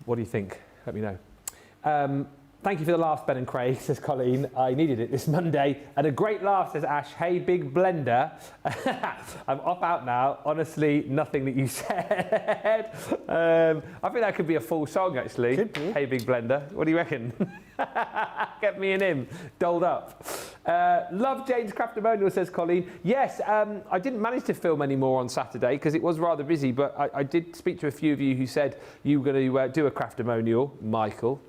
What do you think? Let me know. Thank you for the laugh, Ben and Craig, says Colleen. I needed it this Monday. And a great laugh, says Ash. Hey, big blender. I'm off out now. Honestly, nothing that you said. I think that could be a full song, actually. Could be. Hey, big blender. What do you reckon? Get me and him dolled up. Love Jane's Craftimonial, says Colleen. Yes, I didn't manage to film any more on Saturday because it was rather busy, but I did speak to a few of you who said you were going to do a Craftimonial, Michael.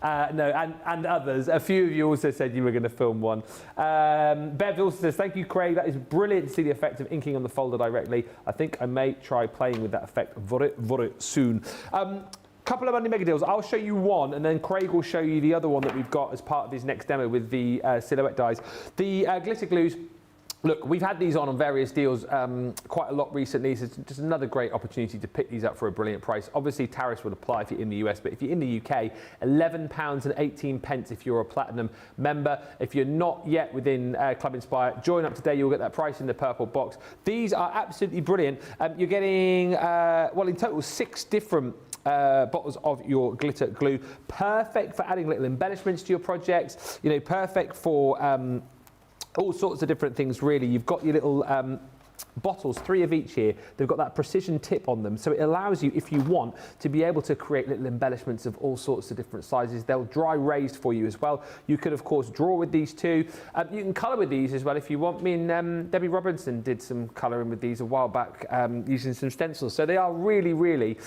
No, and others. A few of you also said you were going to film one. Bev also says, thank you, Craig. That is brilliant to see the effect of inking on the folder directly. I think I may try playing with that effect very soon. Couple of Monday Mega Deals. I'll show you one, and then Craig will show you the other one that we've got as part of his next demo with the silhouette dies. The glitter glues. Look, we've had these on various deals quite a lot recently, so it's just another great opportunity to pick these up for a brilliant price. Obviously, tariffs would apply if you're in the US, but if you're in the UK, £11.18 if you're a Platinum member. If you're not yet within Club Inspire, join up today. You'll get that price in the purple box. These are absolutely brilliant. You're getting, well, in total, 6 different bottles of your glitter glue. Perfect for adding little embellishments to your projects. You know, perfect for all sorts of different things, really. You've got your little bottles, 3 of each here. They've got that precision tip on them, so it allows you, if you want, to be able to create little embellishments of all sorts of different sizes. They'll dry raised for you as well. You could, of course, draw with these too. You can colour with these as well if you want. Me and Debbie Robinson did some colouring with these a while back using some stencils. So they are really, really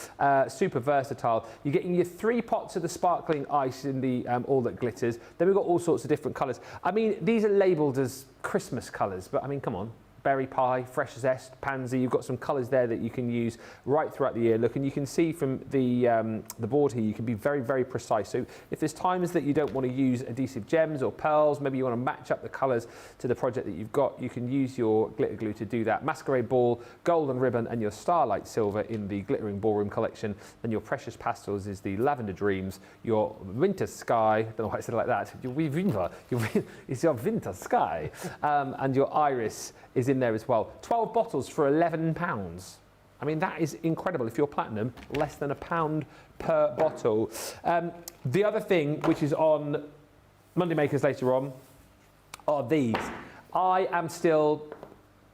super versatile. You're getting your 3 pots of the sparkling ice in the all that glitters. Then we've got all sorts of different colours. I mean, these are labelled as Christmas colours, but I mean, come on. berry pie, fresh zest, pansy. You've got some colours there that you can use right throughout the year. Look, and you can see from the board here, you can be very, very precise. So if there's times that you don't want to use adhesive gems or pearls, maybe you want to match up the colours to the project that you've got, you can use your glitter glue to do that. Masquerade Ball, Golden Ribbon and your Starlight Silver in the Glittering Ballroom collection. And your Precious Pastels is the Lavender Dreams, your Winter Sky, I don't know why I said it like that, it's your Winter Sky, and your Iris is in there as well. 12 bottles for £11. I mean, that is incredible. If you're platinum, less than £1 per bottle. The other thing, which is on Monday Makers later on, are these. I am still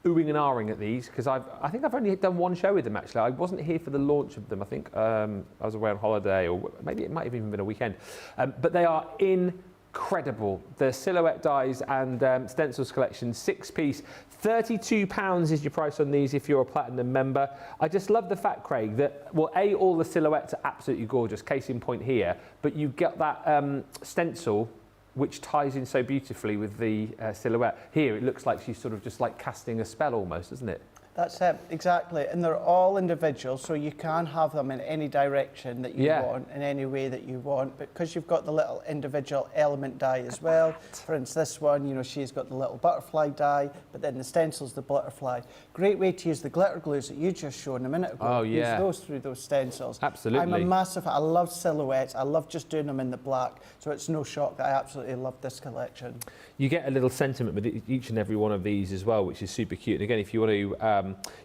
oohing and ahhing at these because I think I've only done one show with them actually. I wasn't here for the launch of them. I think I was away on holiday, or maybe it might have even been a weekend. But they are incredible. The silhouette dies and stencils collection, 6-piece, £32 is your price on these if you're a platinum member. I just love the fact, Craig, that, well, A, all the silhouettes are absolutely gorgeous, case in point here, but you get that stencil which ties in so beautifully with the silhouette. Here it looks like she's sort of just like casting a spell almost, doesn't it? That's it, exactly. And they're all individual, so you can have them in any direction that you want, in any way that you want. But because you've got the little individual element die as well, for instance, this one, you know, she's got the little butterfly die, but then the stencil's the butterfly. Great way to use the glitter glues that you just showed a minute ago. Oh, yeah. Use those through those stencils. Absolutely. I'm a massive, I love silhouettes. I love just doing them in the black. So it's no shock that I absolutely love this collection. You get a little sentiment with each and every one of these as well, which is super cute. And again, if you want to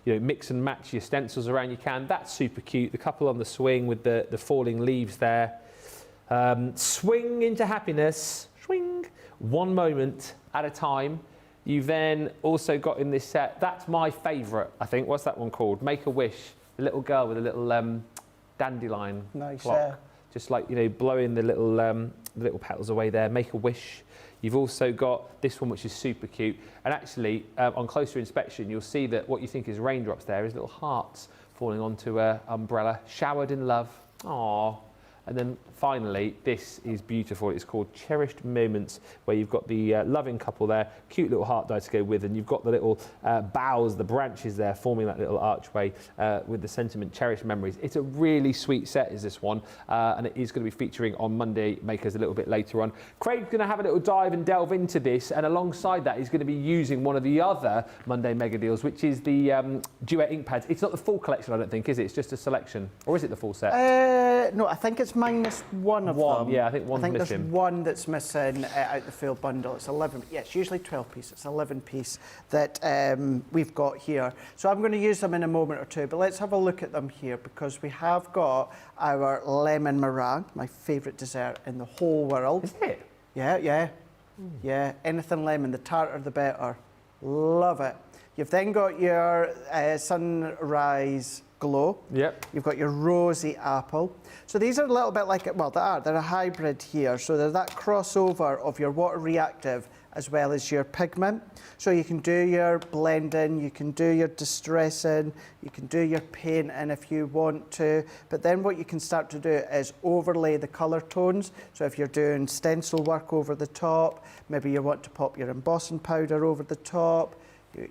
you know, mix and match your stencils around, you can. That's super cute. The couple on the swing with the falling leaves there. Swing into happiness. Swing. One moment at a time. You've then also got in this set, that's my favourite, I think. What's that one called? Make a Wish. The little girl with a little dandelion clock. Just like, you know, blowing the little petals away there. Make a wish. You've also got this one, which is super cute. And actually, on closer inspection, you'll see that what you think is raindrops there is little hearts falling onto an umbrella. Showered in love. Aww. And then finally, this is beautiful. It's called Cherished Moments, where you've got the loving couple there, cute little heart die to go with, and you've got the little boughs, the branches there, forming that little archway with the sentiment, Cherished Memories. It's a really sweet set, is this one, and it is going to be featuring on Monday Makers a little bit later on. Craig's going to have a little dive and delve into this, and alongside that, he's going to be using one of the other Monday Mega Deals, which is the Duet ink pads. It's not the full collection, I don't think, is it? It's just a selection, or is it the full set? No, I think it's minus one of them. Yeah, I think one's missing. There's one that's missing out the full bundle. It's 11. Yeah, it's usually 12 piece. It's 11 piece that we've got here. So I'm going to use them in a moment or two, but let's have a look at them here because we have got our lemon meringue, my favourite dessert in the whole world. Is it? Yeah, yeah. Yeah, anything lemon, the tartar the better. Love it. You've then got your sunrise glow. Yep. You've got your rosy apple. So these are a little bit like, well, they're a hybrid here. So they're that crossover of your water reactive as well as your pigment. So you can do your blending, you can do your distressing, you can do your painting if you want to. But then what you can start to do is overlay the colour tones. So if you're doing stencil work over the top, maybe you want to pop your embossing powder over the top,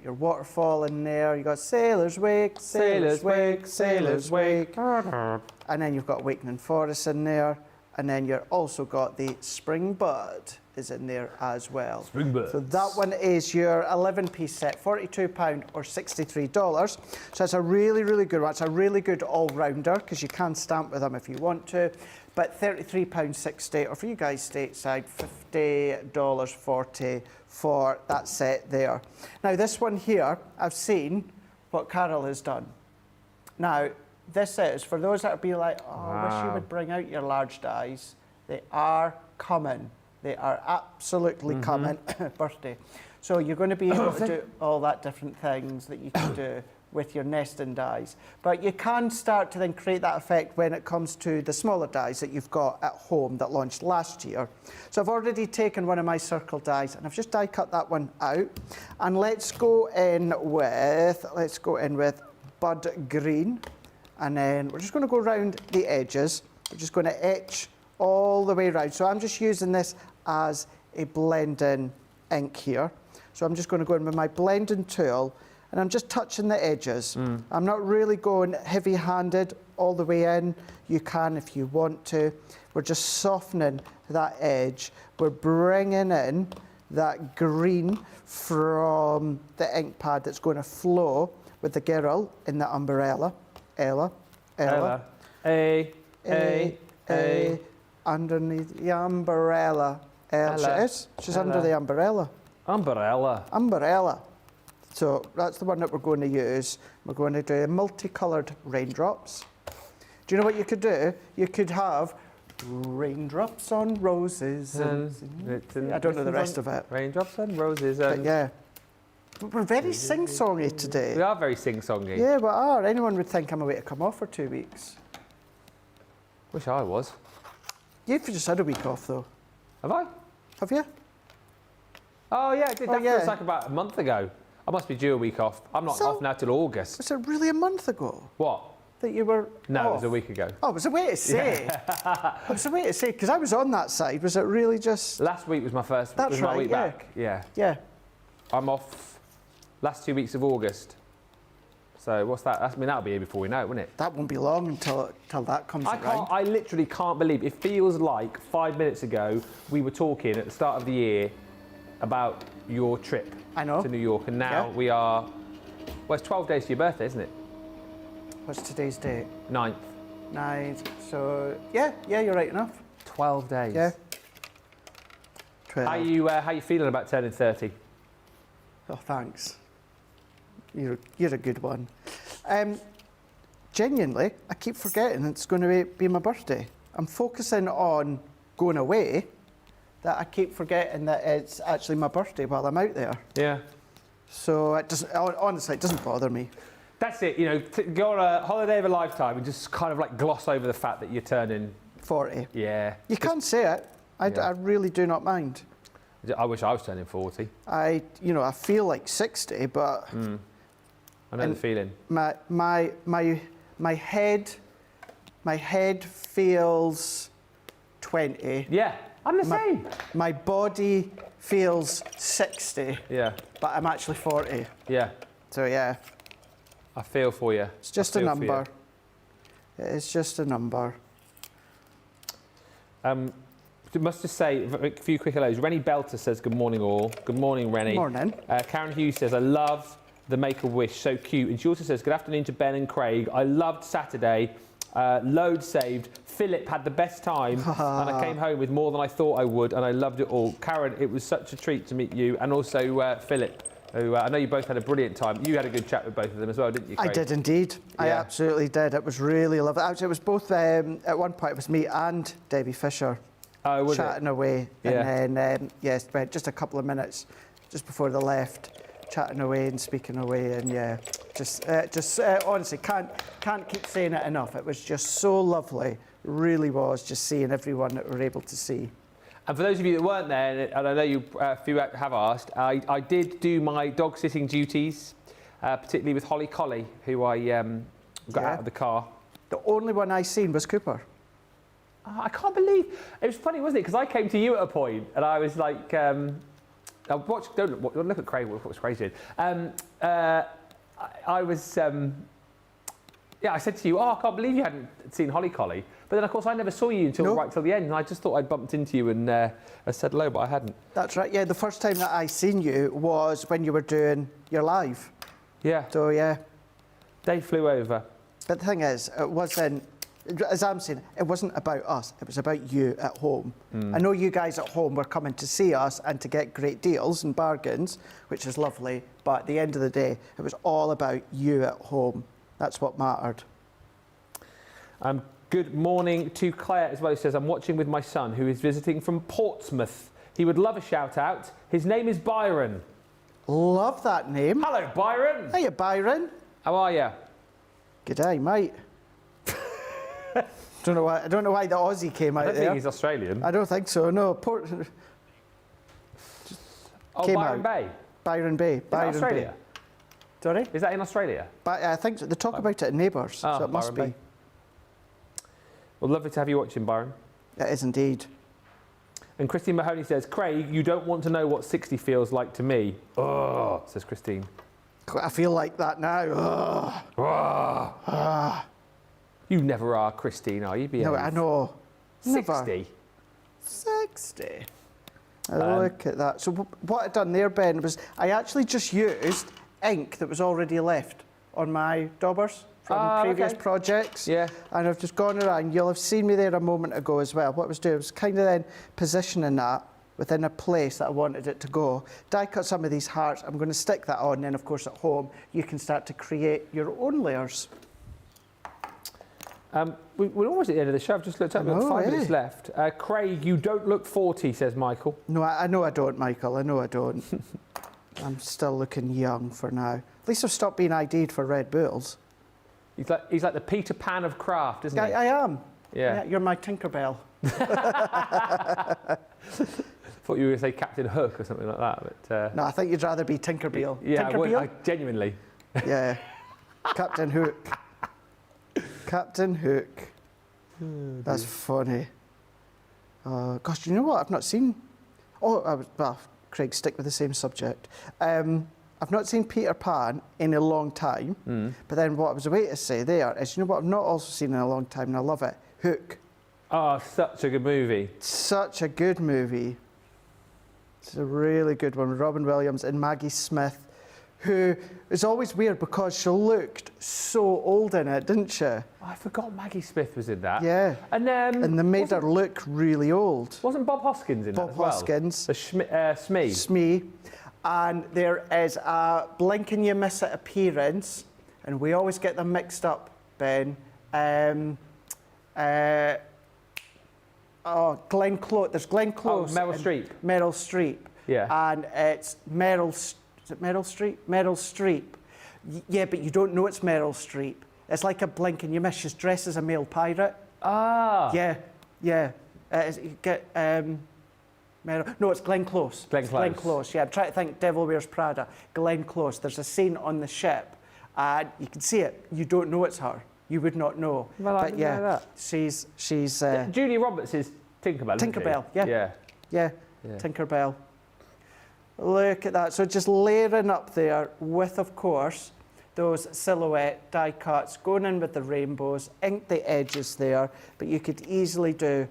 your waterfall in there, you've got Sailor's Wake, Sailor's Wake, Sailor's Wake. And then you've got Awakening Forest in there. And then you've also got the Spring Bud is in there as well. Spring Bud. So that one is your 11-piece set, £42 or $63. So it's a really, really good one. It's a really good all-rounder because you can stamp with them if you want to. But £33.60, or for you guys stateside, $50.40 for that set there. Now this one here, I've seen what Carol has done. Now, this is, for those that would be like, oh, I wish you would bring out your large dies, they are coming. They are absolutely coming. Birthday. So you're going to be able to do all that different things that you can do with your nesting dies. But you can start to then create that effect when it comes to the smaller dies that you've got at home that launched last year. So I've already taken one of my circle dies and I've just die cut that one out. And let's go in with Bud Green. And then we're just going to go around the edges. We're just going to etch all the way around. So I'm just using this as a blending ink here. So I'm just going to go in with my blending tool and I'm just touching the edges. I'm not really going heavy-handed all the way in. You can if you want to. We're just softening that edge. We're bringing in that green from the ink pad that's going to flow with the girl in the umbrella. Ella. A. Underneath the umbrella. Ella. She is. She's under the umbrella. Umbrella. So that's the one that we're going to use. We're going to do multicoloured raindrops. Do you know what you could do? You could have raindrops on roses. I don't know the rest of it. Raindrops on roses. But yeah. But we're very sing-songy today. We are very sing-songy. Yeah, we are. Anyone would think I'm away to come off for 2 weeks. Wish I was. You've just had a week off, though. Have I? Have you? Oh, yeah, I did. Oh, That yeah. feels like about a month ago. I must be due a week off. I'm not off now till August. Was it really a month ago What? that you were No, off? it was a week ago. Oh, it was a way to say. It was a way to say, because I was on that side. Was it really just... Last week was my first. That's was my right, week yeah. back. Yeah. Yeah. I'm off last 2 weeks of August. So what's that? I mean, that'll be here before we know it, won't it? That won't be long until that comes around. I literally can't believe. It feels like 5 minutes ago we were talking at the start of the year about your trip I know. to New York, and now Yeah. we are. Well, it's 12 days to your birthday, isn't it? What's today's date? 9th. 9. So, yeah, you're right enough. 12 days. Yeah. 12. How you feeling about turning 30? Oh, thanks. You're a good one. Genuinely, I keep forgetting it's going to be my birthday. I'm focusing on going away, that I keep forgetting that it's actually my birthday while I'm out there. Yeah. So it doesn't, honestly, it doesn't bother me. That's it. You know, go on a holiday of a lifetime and just kind of like gloss over the fact that you're turning. 40. Yeah. You can't say it. I really do not mind. I wish I was turning 40. I feel like 60, but I know the feeling. my head feels 20. Yeah, I'm the same. My body feels 60, Yeah, but I'm actually 40. yeah. So yeah, I feel for you. it's just a number. It's just a number. I must just say a few quick hellos. Rennie Belter says good morning all. Good morning, Rennie. Morning. Karen Hughes says I love the Make-A-Wish, so cute. And she also says good afternoon to Ben and Craig. I loved Saturday. Load saved. Philip had the best time and I came home with more than I thought I would and I loved it all. Karen, it was such a treat to meet you, and also Philip, who I know you both had a brilliant time. You had a good chat with both of them as well, didn't you, Craig? I did indeed. I absolutely did. It was really lovely. Actually, it was both, at one point it was me and Debbie Fisher chatting away. Yeah. And then, spent just a couple of minutes just before they left, chatting away and speaking away. And yeah, just honestly, can't keep saying it enough. It was just so lovely. Really was, just seeing everyone that we were able to see. And for those of you that weren't there, and I know you a few have asked, I did do my dog sitting duties, particularly with Holly Collie, who I got out of the car. The only one I seen was Cooper. I can't believe it was funny, wasn't it? Because I came to you at a point, and I was like, "I watched." Don't look at Craig. What was crazy? I was. I said to you, "Oh, I can't believe you hadn't seen Holly Collie." But then, of course, I never saw you until right till the end, and I just thought I'd bumped into you and I said hello, but I hadn't. That's right. Yeah, the first time that I seen you was when you were doing your live. Yeah. So yeah. They flew over. But the thing is, it wasn't. As I'm saying, it wasn't about us. It was about you at home. I know you guys at home were coming to see us and to get great deals and bargains, which is lovely. But at the end of the day, it was all about you at home. That's what mattered. Good morning to Claire as well, who says, I'm watching with my son who is visiting from Portsmouth. He would love a shout out. His name is Byron. Love that name. Hello, Byron. Hiya, Byron. How are you? G'day, mate. I don't know why the Aussie came out I don't there. think he's Australian. I don't think so. No. Came Byron out. Bay. Byron Bay. Is that Byron Australia? Bay. Sorry? Is that in Australia? But I think so. They talk about it in Neighbours, so it must Byron be. Bay. Well, lovely to have you watching, Byron. It is indeed. And Christine Mahoney says, Craig, you don't want to know what 60 feels like to me. Oh, says Christine. I feel like that now. Ugh. You never are, Christine, are you? No, I know. 60. 60. Look at that. So what I'd done there, Ben, was I actually just used ink that was already left on my daubers from previous projects. Yeah. And I've just gone around. You'll have seen me there a moment ago as well. What I was doing was kind of then positioning that within a place that I wanted it to go. Die cut some of these hearts. I'm going to stick that on. And then, of course, at home, you can start to create your own layers. We're almost at the end of the show. I've just looked up. We've got 5 minutes left. Craig, you don't look 40, says Michael. No, I know I don't, Michael. I know I don't. I'm still looking young for now. At least I've stopped being ID'd for Red Bulls. He's like the Peter Pan of craft, isn't he? I am. Yeah. You're my Tinkerbell. Thought you were going to say Captain Hook or something like that. But, No, I think you'd rather be Tinkerbell. Yeah, I would. Tinkerbell? Genuinely. Yeah. Captain Hook. Captain Hook. That's funny. Gosh, do you know what? I've not seen... well, Craig, stick with the same subject. I've not seen Peter Pan in a long time, but then what I was away to say there is, you know what I've not also seen in a long time, and I love it? Hook. Oh, such a good movie. Such a good movie. It's a really good one with Robin Williams and Maggie Smith, who is always weird because she looked so old in it, didn't she? Oh, I forgot Maggie Smith was in that. Yeah. And they made her look really old. Wasn't Bob Hoskins in that as well? Bob Hoskins. The Smee. Smee. And there is a blink and you miss it appearance, and we always get them mixed up, Ben. Glenn Close. There's Glenn Close. Oh, Meryl Streep. Meryl Streep. Yeah. And it's Meryl. Is it Meryl Streep? Meryl Streep. Yeah, but you don't know it's Meryl Streep. It's like a blink and you miss. She's dressed as a male pirate. Ah. Yeah. You get Meryl. No, it's Glenn Close. Glenn Close. Glenn Close. Yeah, I'm trying to think. Devil Wears Prada. Glenn Close. There's a scene on the ship, and you can see it. You don't know it's her. You would not know. Well, I didn't know that. She's Julia Roberts is Tinkerbell. Isn't Tinkerbell. she? Yeah. Tinkerbell. Look at that. So just layering up there with, of course, those silhouette die cuts, going in with the rainbows, ink the edges there, but you could easily do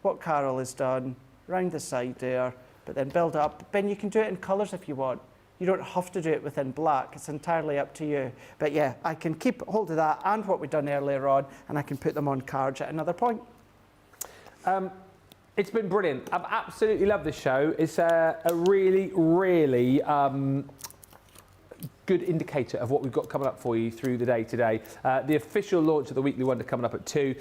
what Carol has done, round the side there, but then build up. Ben, you can do it in colours if you want. You don't have to do it within black. It's entirely up to you. But yeah, I can keep hold of that and what we've done earlier on, and I can put them on cards at another point. It's been brilliant. I've absolutely loved this show. It's a really, really good indicator of what we've got coming up for you through the day today. The official launch of the Weekly Wonder coming up at 2.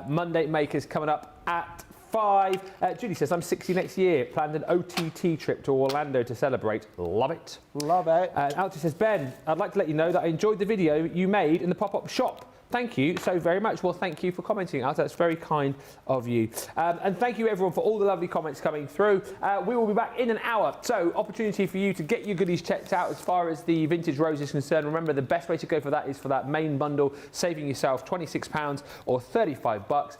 Monday Makers coming up at 5. Judy says, I'm 60 next year. Planned an OTT trip to Orlando to celebrate. Love it. Love it. Alti says, Ben, I'd like to let you know that I enjoyed the video you made in the pop-up shop. Thank you so very much. Well, thank you for commenting, Alta. That's very kind of you. And thank you, everyone, for all the lovely comments coming through. We will be back in an hour. So, opportunity for you to get your goodies checked out as far as the vintage rose is concerned. Remember, the best way to go for that is for that main bundle, saving yourself £26 or $35.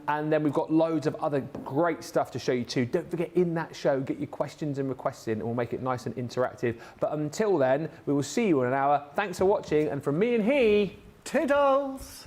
And then we've got loads of other great stuff to show you too. Don't forget, in that show, get your questions and requests in, and we'll make it nice and interactive. But until then, we will see you in an hour. Thanks for watching. And from me and he... Toodles!